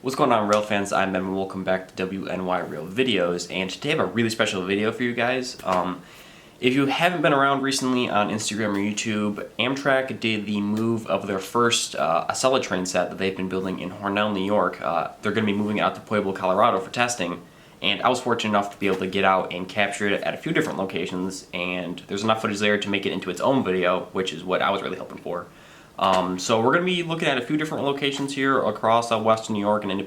What's going on, Rail fans? I'm Ben and welcome back to WNYRailVideos, and today I have a really special video for you guys. If you haven't been around recently on Instagram or YouTube, Amtrak did the move of their first Acela train set that they've been building in Hornell, New York. They're going to be moving it out to Pueblo, Colorado for testing, and I was fortunate enough to be able to get out and capture it at a few different locations, and there's enough footage there to make it into its own video, which is what I was really hoping for. So we're going to be looking at a few different locations here across Western New York and into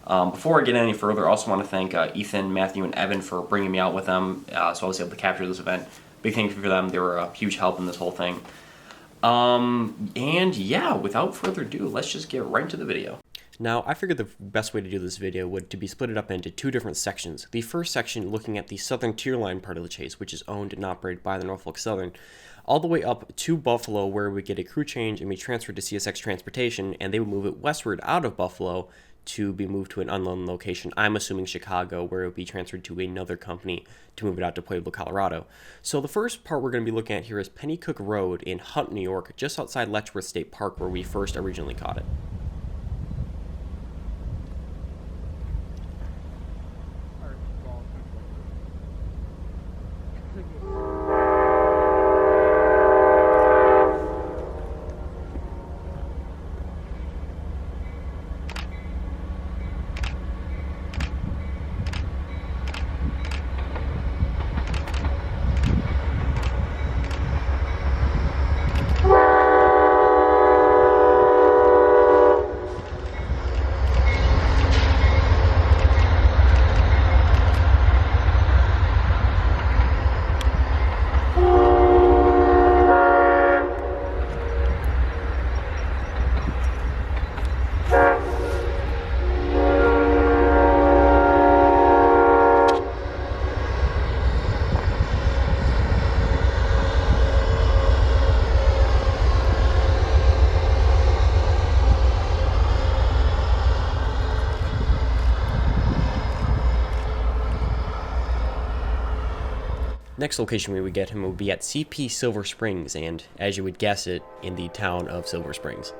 PA. Before I get any further, I also want to thank Ethan, Matthew, and Evan for bringing me out with them, so I was able to capture this event. Big thank you for them. They were a huge help in this whole thing. And yeah, without further ado, let's just get right into the video. Now, I figured the best way to do this video would to be split it up into two different sections. The first section looking at the Southern Tier Line part of the chase, which is owned and operated by the Norfolk Southern, all the way up to Buffalo, where we get a crew change and be transferred to CSX Transportation, and they would move it westward out of Buffalo to be moved to an unknown location. I'm assuming Chicago, where it would be transferred to another company to move it out to Pueblo, Colorado. So the first part we're going to be looking at here is Pennycook Road in Hunt, New York, just outside Letchworth State Park, where we first originally caught it. Next location we would get him would be at CP Silver Springs, and as you would guess it, in the town of Silver Springs.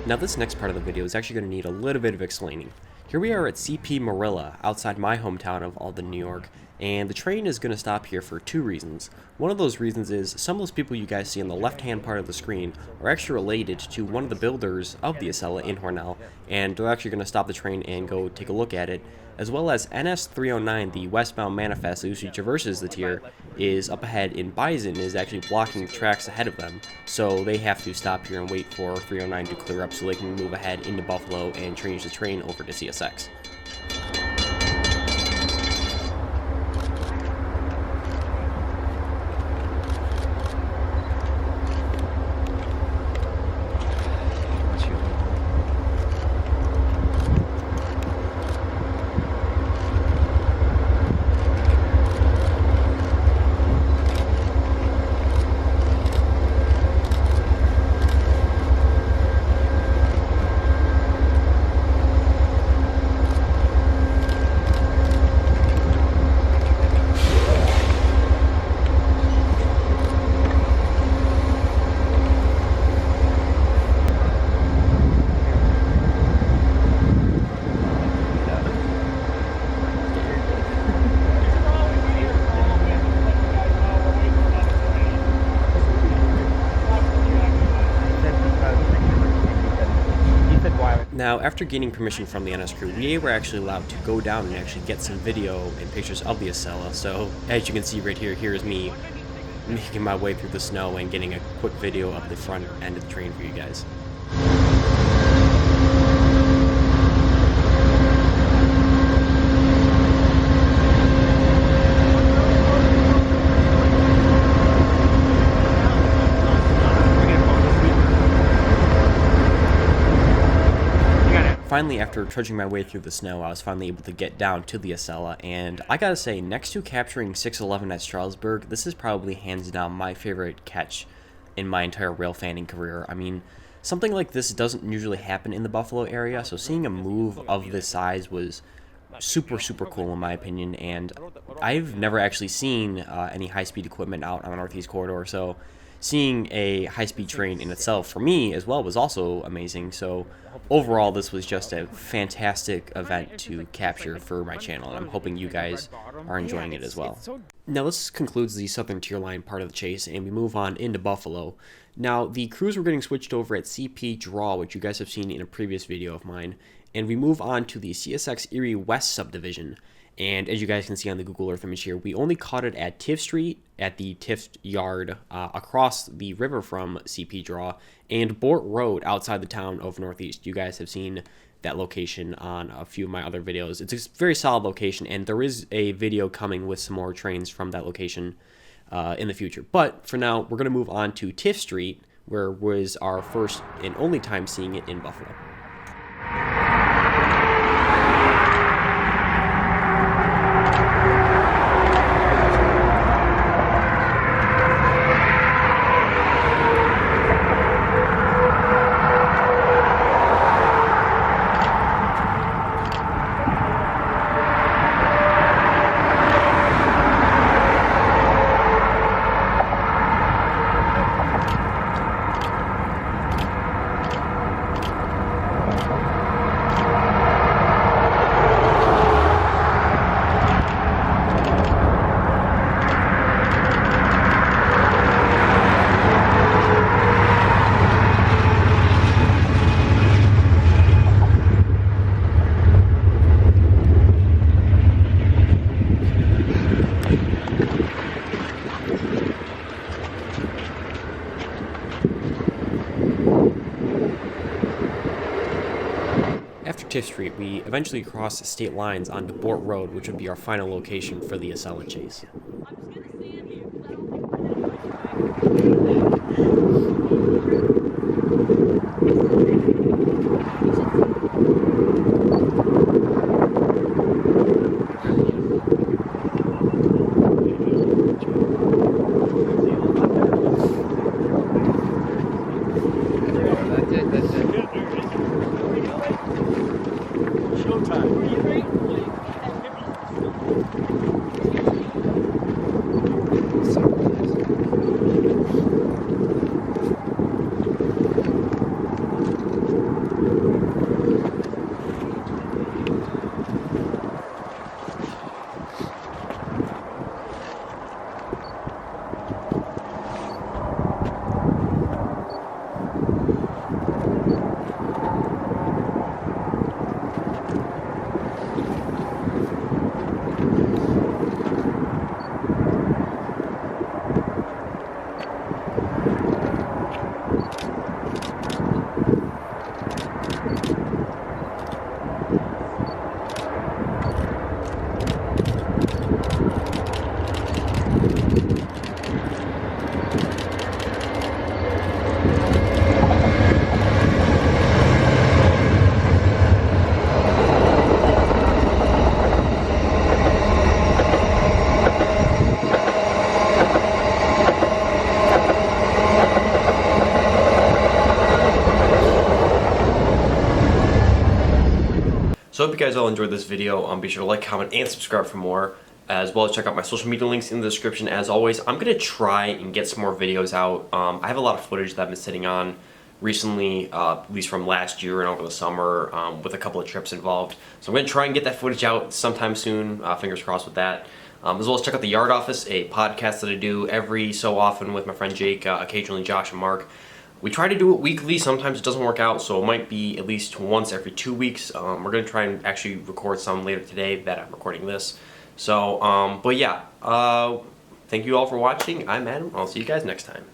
Now this next part of the video is actually going to need a little bit of explaining. Here we are at CP Marilla, outside my hometown of Alden, New York, and the train is going to stop here for two reasons. One of those reasons is some of those people you guys see on the left-hand part of the screen are actually related to one of the builders of the Acela in Hornell, and they're actually going to stop the train and go take a look at it, as well as NS 309, the westbound manifest that usually traverses the tier, is up ahead in Bison, is actually blocking tracks ahead of them, so they have to stop here and wait for 309 to clear up so they can move ahead into Buffalo and change the train over to CSX. Now, after gaining permission from the NS crew, we were actually allowed to go down and actually get some video and pictures of the Acela. So, as you can see right here, here's me making my way through the snow and getting a quick video of the front end of the train for you guys. finally, after trudging my way through the snow, I was finally able to get down to the Acela, and I gotta say, next to capturing 611 at Strasbourg, this is probably hands down my favorite catch in my entire rail fanning career. I mean, something like this doesn't usually happen in the Buffalo area, so seeing a move of this size was super cool in my opinion, and I've never actually seen any high-speed equipment out on the Northeast Corridor, so seeing a high-speed train in itself for me as well was also amazing. So overall, this was just a fantastic event to capture for my channel, and I'm hoping you guys are enjoying it as well. Now this concludes the Southern Tier Line part of the chase, and we move on into Buffalo. Now the crews were getting switched over at CP Draw, which you guys have seen in a previous video of mine, and we move on to the CSX Erie West subdivision. And as you guys can see on the Google Earth image here, we only caught it at Tiff Street, at the Tiff Yard, across the river from CP Draw, and Bort Road outside the town of Northeast. You guys have seen that location on a few of my other videos. It's a very solid location, and there is a video coming with some more trains from that location in the future. But for now, we're going to move on to Tiff Street, where was our first and only time seeing it in Buffalo. After Tiff Street, we eventually crossed state lines onto Bort Road, which would be our final location for the Acela chase. So I hope you guys all enjoyed this video. Be sure to like, comment, and subscribe for more, as well as check out my social media links in the description. As always, I'm going to try and get some more videos out. I have a lot of footage that I've been sitting on recently, at least from last year and over the summer, with a couple of trips involved. So I'm going to try and get that footage out sometime soon, fingers crossed with that. As well as check out the Yard Office, a podcast that I do every so often with my friend Jake, occasionally Josh and Mark. We try to do it weekly. Sometimes it doesn't work out, so it might be at least once every 2 weeks. We're going to try and actually record some later today that I'm recording this. So, but yeah, thank you all for watching. I'm Adam. I'll see you guys next time.